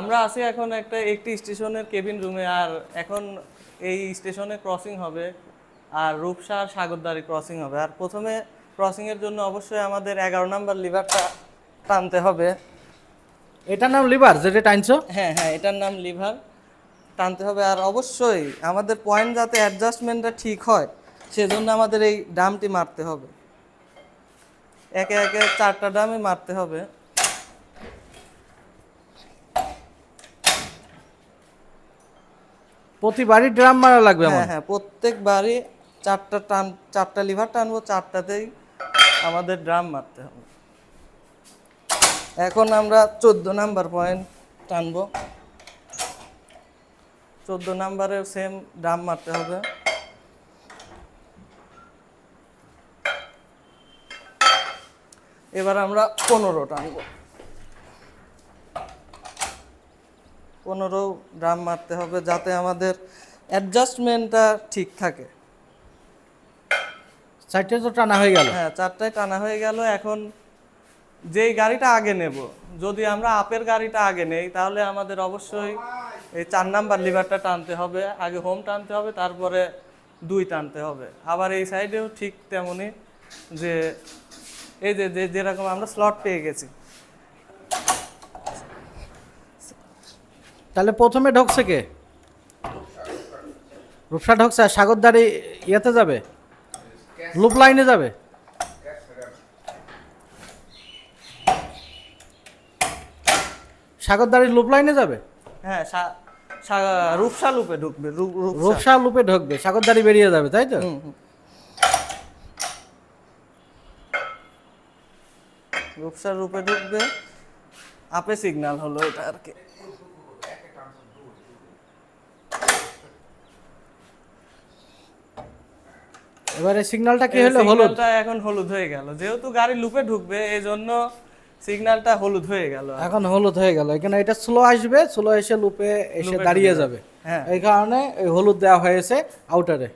আমরা আছি এখন একটি স্টেশনের কেবিন রুমে। আর এখন এই স্টেশনে ক্রসিং হবে, আর রূপসা আর সাগরদাড়ি ক্রসিং হবে। আর প্রথমে ক্রসিং এর জন্য অবশ্যই আমাদের 11 নাম্বার লিভারটা টানতে হবে। এটার নাম লিভার যেটা টানছো? হ্যাঁ হ্যাঁ, এটার নাম লিভার, টানতে হবে। আর অবশ্যই আমাদের পয়েন্ট যাতে অ্যাডজাস্টমেন্টটা ঠিক হয় সেজন্য আমাদের এই ডামটি মারতে হবে। একে একে 4টা ডামই মারতে হবে। প্রতিবারই ড্রাম মারা লাগবে? হ্যাঁ হ্যাঁ, প্রত্যেকবারই 4টা লিভার টানবো, 4টাতেই আমাদের ড্রাম মারতে হবে। এখন আমরা 14 নাম্বার পয়েন্ট টানবো। 14 নাম্বারের সেম ড্রাম মারতে হবে। এবার আমরা 15 টানবো। 15 ড্রাম মারতে হবে যাতে আমাদের অ্যাডজাস্টমেন্টটা ঠিক থাকে। 4টে তো টানা হয়ে গেল। হ্যাঁ, 4টায় টানা হয়ে গেল। এখন যেই গাড়িটা আগে নেব, যদি আমরা আপের গাড়িটা আগে নেই তাহলে আমাদের অবশ্যই এই 4 নাম্বার লিভারটা টানতে হবে। আগে হোম টানতে হবে, তারপরে 2 টানতে হবে। আবার এই সাইডেও ঠিক তেমনই, যে এই যে যেরকম আমরা স্লট পেয়ে গেছি। তাহলে প্রথমে ঢোকছে কে? রূপসা ঢোকছে। আর সাগরদাড়ি ইয়েতে যাবে, লুপ লাইনে যাবে। সাগরদাড়ি লুপ লাইনে যাবে। হ্যাঁ, রূপসা লুপে ঢুকবে। রূপসা লুপে ঢুকবে, সাগরদাড়ি বেরিয়ে যাবে, তাই তো? রূপসা লুপে ঢুকবে। আপে সিগন্যাল হলো এটা আর কি। এবারে সিগন্যালটা কি হলো? হলুদ। সিগন্যালটা এখন হলুদ হয়ে গেল, যেহেতু গাড়ি লুপে ঢুকবে এই জন্য সিগন্যালটা হলুদ হয়ে গেল। এখন হলুদ হয়ে গেল, এখানে এটা স্লো আসবে, স্লো এসে লুপে এসে দাঁড়িয়ে যাবে। হ্যাঁ, এই কারণে হলুদ দেওয়া হয়েছে আউটারে।